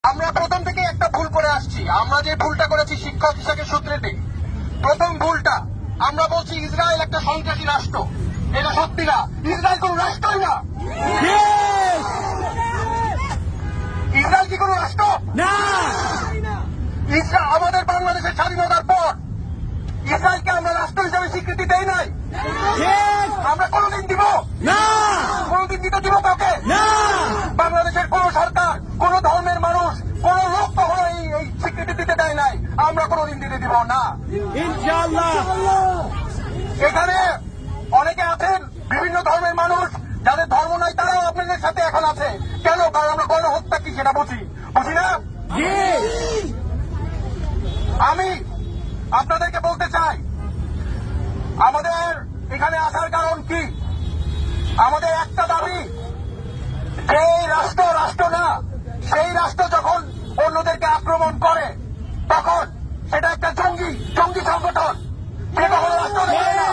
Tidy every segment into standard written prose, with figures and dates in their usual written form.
আমরা প্রথম থেকে একটা ভুল করে আসছি। আমরা যে ভুলটা করেছি শিক্ষক হিসেবে সূত্রেতে, প্রথম ভুলটা আমরা বলছি ইসরায়েল একটা সন্ত্রাসী রাষ্ট্র। এটা সত্যি না, ইসরায়েল কোন রাষ্ট্রই না। ইসরায়েল কি কোন রাষ্ট্র না। আমাদের বাংলাদেশের স্বাধীনতার পর ইসরায়েলকে আমরা রাষ্ট্র হিসেবে স্বীকৃতি দেই নাই। আমরা কোনদিন দিব না, কোনদিন দিতে দিব কাউকে না। বাংলাদেশের কোন সরকার, কোন ধর্মের মানুষ, কোন লোক কখনো এই স্বীকৃতি দিতে দেয় নাই, আমরা কোনদিন দিতে দিব না ইনশাআল্লাহ। এখানে অনেকে আছেন বিভিন্ন ধর্মের মানুষ, যাদের ধর্ম নাই তারাও আপনাদের সাথে এখন আছে। কেন? কারণ আমরা গণহত্যা কি সেটা বুঝি না। আমি আপনাদেরকে বলতে চাই, আমাদের এখানে আসার কারণ কি? আমাদের একটা দাবি, যেই রাষ্ট্র না, সেই রাষ্ট্র যখন অন্যদেরকে আক্রমণ করে তখন সেটা একটা জঙ্গি সংগঠন। সে কখনো রাষ্ট্র হয় না।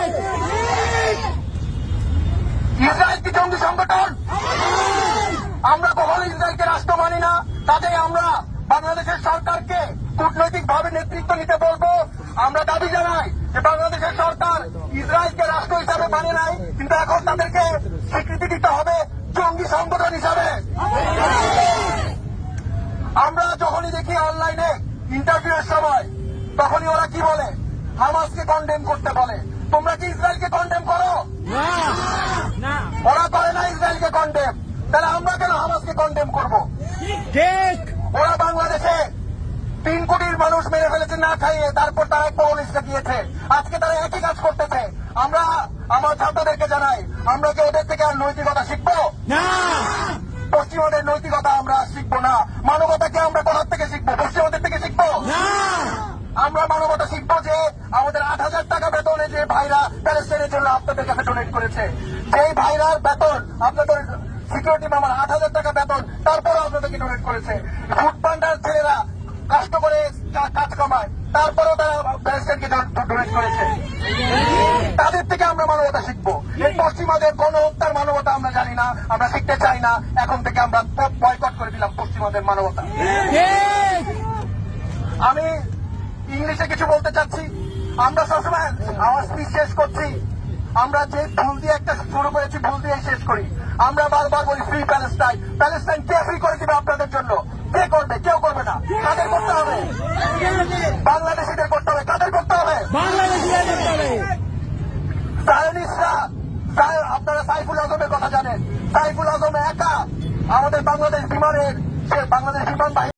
ইসরায়েল কি জঙ্গি সংগঠন? আমরা কখনো ইসরায়েলকে রাষ্ট্র মানি না। কাজেই আমরা বাংলাদেশের সরকারকে কূটনৈতিক ভাবে নেতৃত্ব নিতে বলবো। আমরা দাবি জানাই যে বাংলাদেশের সরকার ইসরায়েলকে রাষ্ট্র হিসাবে মানে নাই, কিন্তু এখন তাদেরকে স্বীকৃতি দিতে হবে জঙ্গি সংগঠন হিসাবে। আমরা যখনই দেখি অনলাইনে ইন্টারভিউ এর সময়, তখনই ওরা কি বলে? হামাসকে কন্ডেম করতে বলে। তোমরা কি ইসরায়েলকে কন্ডেম করো? ওরা করে না ইসরায়েলকে কন্ডেম, তাহলে আমরা কেন হামাসকে কন্ডেম করবো? ওরা বাংলাদেশে 3 কোটির মানুষ মেরে ফেলেছে না খাইয়ে, তারপর তারা কমিউনিস্টে গিয়েছে। আজকে তারা একই কাজ করতেছে। আমরা আমার ছাত্রদেরকে জানাই, আমরা কি ওদের থেকে আর নৈতিকতা শিখবো না? পশ্চিমাদের নৈতিকতা আমরা শিখবো না। মানবতাকে আমরা কোথার থেকে শিখবো? পশ্চিমাদের থেকে শিখবো না। আমরা মানবতা শিখবো যে আমাদের 8,000 টাকা বেতনে যে ভাইরা প্যালেস্টাইনের জন্য আপনাদের কাছে ডোনেট করেছে, সেই ভাইরার বেতন, আপনাদের সিকিউরিটি মামার 8,000 টাকা বেতন, তারপরও আপনাদেরকে ডোনেট করেছে। ফুড পান্ডার ছেলেরা কষ্ট করে কাজ কামায়, তারপরেও তারা প্যালেস্টাইনকে ডোনেট করেছে। তাদের থেকে আমরা মানবতা শিখবো। এই পশ্চিমাদের গণহত্যার মানবতা আমরা জানি না, আমরা শিখতে চাই না। এখন থেকে আমরা বয়কট করে দিলাম পশ্চিমাদের মানবতা। আমি ইংলিশে কিছু বলতে চাচ্ছি। আমরা সবসময় আমার স্পিচ শেষ করছি, আমরা যে ভুল দিয়ে একটা শুরু করেছি, ভুল দিয়ে শেষ করি। আমরা বারবার বলি ফ্রি প্যালেস্টাইন। প্যালেস্টাইন কে ফ্রি করে দিবে আপনাদের জন্য? কে করবে? কেউ করবে না। কাদের করতে হবে? বাংলাদেশিদের করতে হবে। কাদের করতে হবে? সায়নিস্টরা। আপনারা সাইফুল আজমের কথা জানেন। সাইফুল আজম একা আমাদের বাংলাদেশ বিমানের, সে বাংলাদেশ বিমান বাহিনী